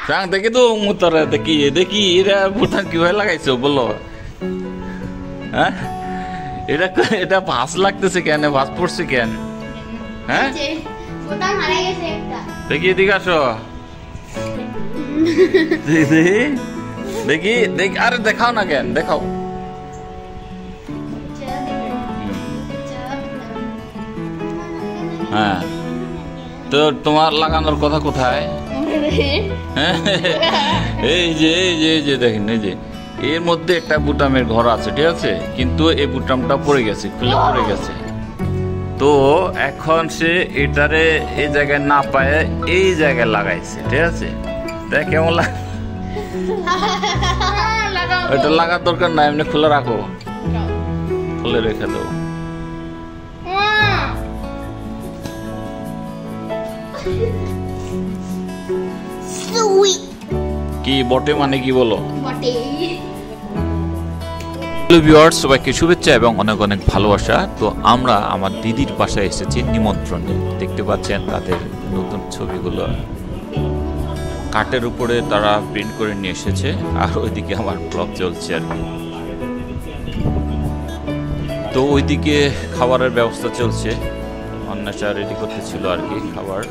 প্রাং দেখি তো মুতরে দেখি এরা বুটাম কিভাবে লাগাইছো বলো। হ্যাঁ এটা ভাস লাগতেছে কেন, ভাস পড়ছে কেন? হ্যাঁ দেখি এদিকে আসো, দেখি দেখি আরে দেখাও না কেন, দেখাও। হ্যাঁ তো তোমার লাগানোর কথা কোথায়? এই যে দেখেন, এই যে এর মধ্যে একটা বুটামের ঘর আছে, ঠিক আছে, কিন্তু এই বুটামটা পড়ে গেছে, খুলে পড়ে গেছে। তো এখন সে এটারে এই জায়গায় না পায় এই জায়গায় লাগাইছে, ঠিক আছে। দেখ কেমন লাগে, এটা লাগার দরকার না, এমনি খুলে রাখো, খুলে রেখে দেবো। কি বটে মানে কি বলো? হ্যালো ভিউয়ার্স, সবাইকে শুভেচ্ছা এবং অনেক অনেক ভালোবাসা। তো আমরা আমার দিদির বাসায় এসেছি নিমন্ত্রণে। দেখতে পাচ্ছেন তাদের নতুন ছবিগুলো কাঠের উপরে তারা প্রিন্ট করে নিয়ে এসেছে, আর ওইদিকে আমার ব্লগ চলছে আর কি। তো ওইদিকে খাবারের ব্যবস্থা চলছে, অন্বেষা রেডি করতেছিল আর কি খাবার।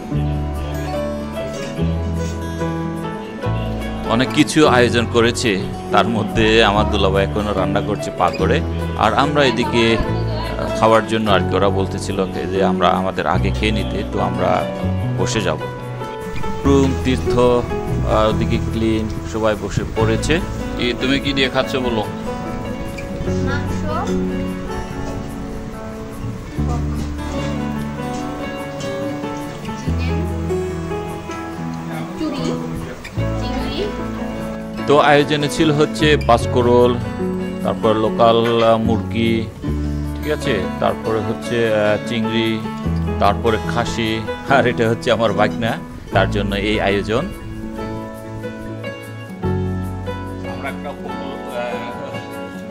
অনেক কিছু আয়োজন করেছে, তার মধ্যে আমার দুলাভাই এখনো রান্না করছে পাকড়ে, আর আমরা এদিকে খাওয়ার জন্য আর কি। ওরা বলতেছিল যে আমরা আমাদের আগে খেয়ে নিতে, তো আমরা বসে যাব। রুম তীর্থ ওদিকে ক্লিন, সবাই বসে পড়েছে। তুমি কি দিয়ে খাচ্ছ বলো? তো আয়োজনে ছিল হচ্ছে পাঁচকরোল, তারপর লোকাল মুরগি, ঠিক আছে, তারপরে হচ্ছে চিংড়ি, তারপরে খাসি, আর এটা হচ্ছে আমার ভাগনা, তার জন্য এই আয়োজন। আমরা একটা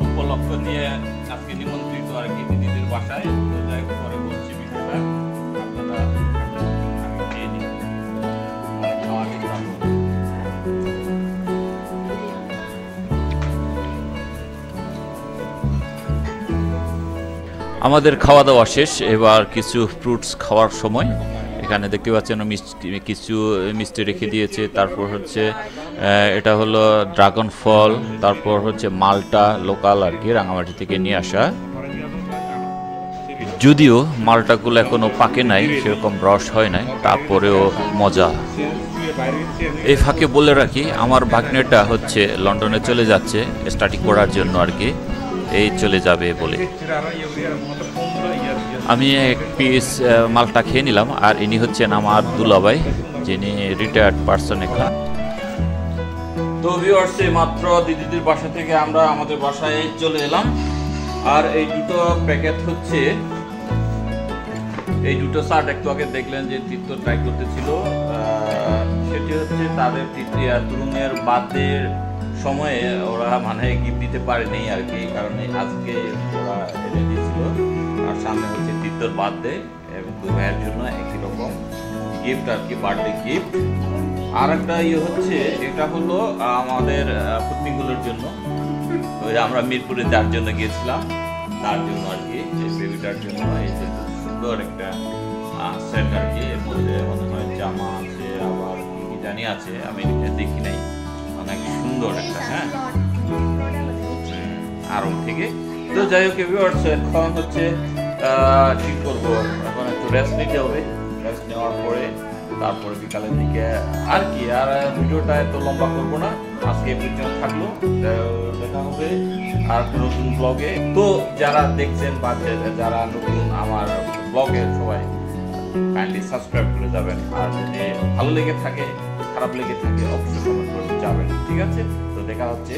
উপলক্ষ নিয়ে আজকে নিমন্ত্রিত আর কি দিদিদের বাসায়। তো যাই হোক, পরে বলছি বিষয়টা, আপনারা খেয়ে নিন। আমাদের খাওয়া দাওয়া শেষ, এবার কিছু ফ্রুটস খাওয়ার সময়। এখানে দেখতে পাচ্ছেন কিছু মিষ্টি রেখে দিয়েছে, তারপর হচ্ছে এটা হলো ড্রাগন ফল, তারপর হচ্ছে মালটা, লোকাল আর কি, রাঙামাটি থেকে নিয়ে আসা। যদিও মালটাগুলো এখনো পাকে নাই, সেরকম রস হয় নাই, তারপরেও মজা। এই ফাঁকে বলে রাখি, আমার ভাগ্নেটা হচ্ছে লন্ডনে চলে যাচ্ছে স্টাডি করার জন্য আর কি, এই চলে যাবে বলে। আমি এক পিস মালটা খেয়ে নিলাম, আর ইনি হচ্ছেন আমার দুলাভাই, যিনি রিটায়ার্ড পার্সন এখানে। তো ভিউয়ার্স, মাত্র দিদিদের বাসা থেকে আমরা আমাদের বাসায় চলে এলাম। আর এই দুটো প্যাকেট হচ্ছে, এই দুটো শার্ট একটু আগে দেখলেন যে তীর্থ ট্রাই করতেছিল, সেটি হচ্ছে তাদের তরুণের বার্থডের সময়ে ওরা মানে গিফট দিতে পারেনি আর কি, এই কারণে আজকে ওরা এনে দিয়েছিল। আর সামনে হচ্ছে তীর্থর বার্থডে, এবং দুই ভাইয়ের জন্য একই রকম গিফট আর কি, বার্থডে গিফট। আর একটা ইয়ে হচ্ছে, এটা হলো আমাদের পুতনিগুলোর জন্য, ওই আমরা মিরপুরে যার জন্য গিয়েছিলাম তার জন্য আর কি, এই বেবিটার জন্য। এই যে খুব সুন্দর একটা সেট আর কি, এর মধ্যে মনে হয় জামা আছে, আবার কি জানি আছে, আমি এটা দেখি নাই। অনেক সুন্দর একটা, হ্যাঁ, আরং থেকে। তো যাই হোক, এখন হচ্ছে ঠিক করবো, এখন একটু রেস্ট নিতে হবে। রেস্ট নেওয়ার পরে তারপরে বিকালের দিকে আর কি, আর ভিডিওটা এত লম্বা করবো না, আজকে পর্যন্ত থাকলো। দেখা হবে আর নতুন ব্লগে। তো যারা দেখছেন বা যারা নতুন আমার ব্লগে, সবাই কাইন্ডলি সাবস্ক্রাইব করে যাবেন। আর যদি ভালো লেগে থাকে, খারাপ লেগে থাকে, অবশ্যই কমেন্ট করে যাবেন, ঠিক আছে। তো দেখা হচ্ছে।